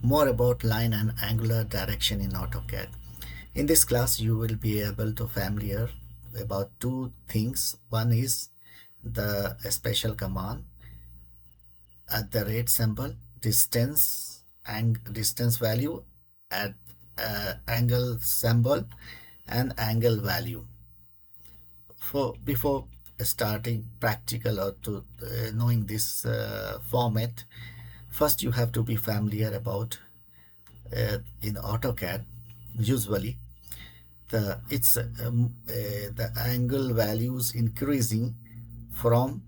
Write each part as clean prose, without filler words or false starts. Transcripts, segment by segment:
More about line and angular direction in AutoCAD. In this class, you will be able to familiar about two things. One is the special command at the rate symbol, distance and distance value at angle symbol and angle value. For before starting practical or to knowing this format, first you have to be familiar about in AutoCAD. Usually the angle values increasing from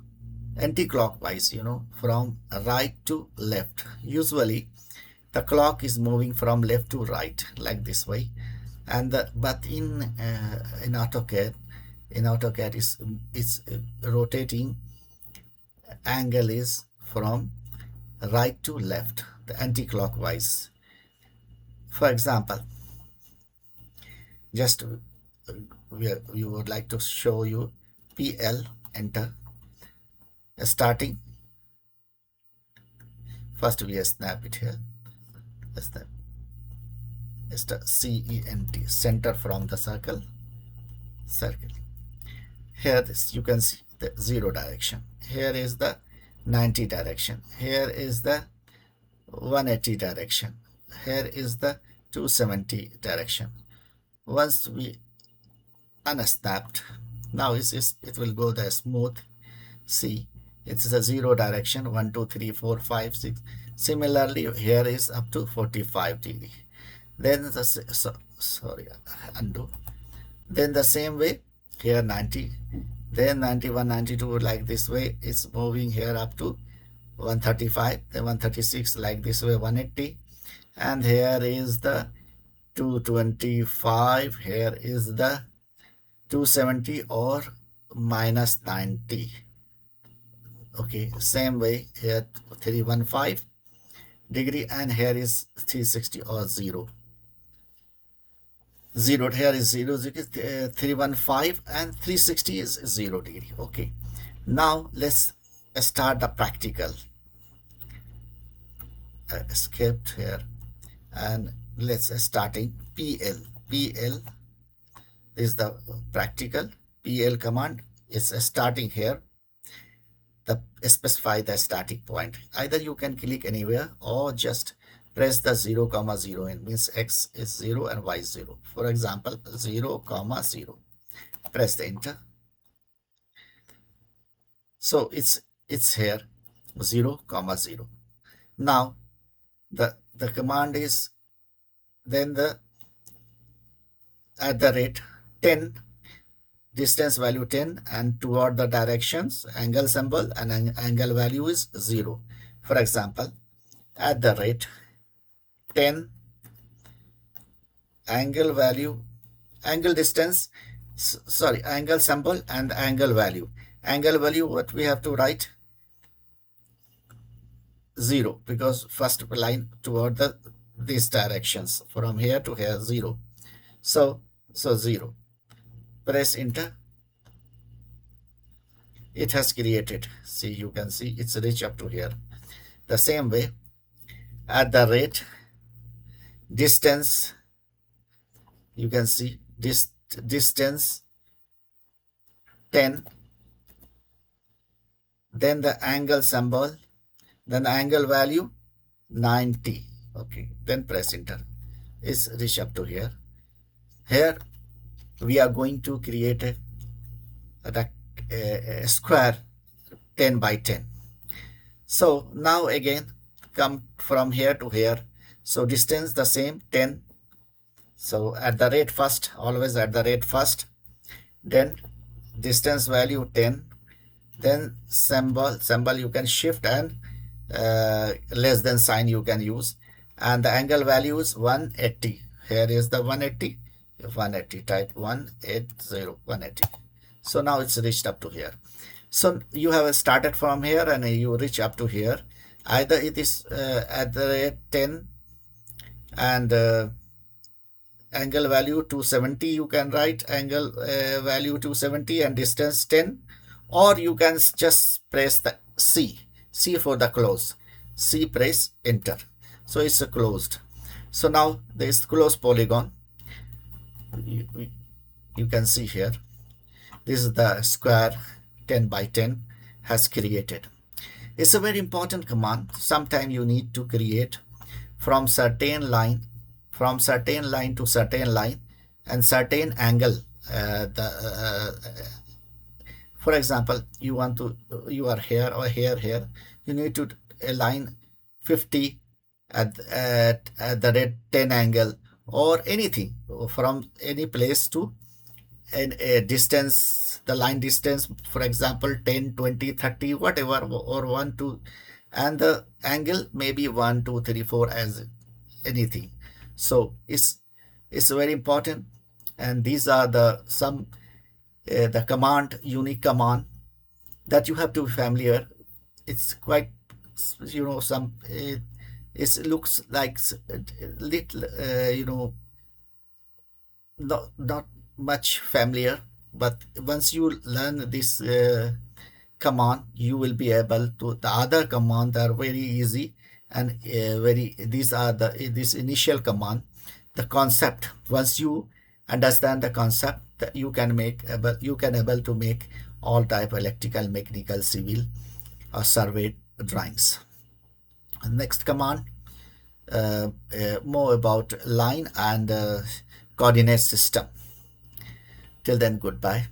anti-clockwise, from right to left. Usually the clock is moving from left to right like this way, and but in AutoCAD is rotating angle is from right to left, the anti-clockwise. For example, just we would like to show you PL, enter, starting. First we snap it here, snap, CENT, center from the circle. Here this you can see the 0 direction, here is the 90 direction, here is the 180 direction, here is the 270 direction. Once we unsnapped, now it will go the smooth. See, it's a 0 direction, 1 2 3 4 5 6. Similarly, here is up to 45 degree. Then the sorry, undo. Then the same way here 90, then 91 92, like this way it's moving here up to 135, then 136, like this way 180, and here is the 225, here is the 270 or minus 90. Okay, same way here 315 degree, and here is 360 or 0. Here is 0, 315, and 360 is 0 degree. Okay, now let's start the practical. Escaped here, and let's starting PL is the practical. PL command is starting here. Specify the starting point. Either you can click anywhere or just press the 0, 0. It means x is 0 and y is 0. For example, 0, 0. Press the enter. So it's here 0, 0. Now the command is then the at the rate 10, distance value 10, and toward the directions angle symbol and angle value is 0. For example, at the rate 10, angle value, angle distance, sorry, angle symbol and angle value. Angle value, what we have to write? 0, because first line toward these directions from here to here 0. So 0. Press enter. It has created. See, you can see it's reached up to here. The same way, at the rate distance, you can see this distance 10, then the angle symbol, then angle value 90. Okay, then press enter. It's reached up to here. Here we are going to create a square 10 by 10. So now again come from here to here. So distance the same 10. So at the rate first, always at the rate first, then distance value 10, then symbol you can shift and less than sign you can use, and the angle value is 180. Here is the 180, type 180, 180. So now it's reached up to here. So you have started from here and you reach up to here. Either it is at the rate 10 and angle value 270, you can write angle value 270 and distance 10, or you can just press the C for the close. C, press enter. So it's a closed. So now this closed polygon, you, you can see here, this is the square 10 by 10 has created. It's a very important command. Sometime you need to create from certain line, to certain line and certain angle. For example, you are here or here, you need to align 50 at the red 10 angle or anything from any place to a distance, the line distance, for example 10, 20, 30, whatever, or 1 2, and the angle maybe 1 2 3 4 as anything. So it's very important, and these are the command, unique command that you have to be familiar. It's quite, some it looks like little, not much familiar, but once you learn this command, you will be able to, the other command are very easy, and very, these are this initial command, the concept. Once you understand the concept, you can able to make all type electrical, mechanical, civil or survey drawings. Next command, more about line and coordinate system. Till then, goodbye.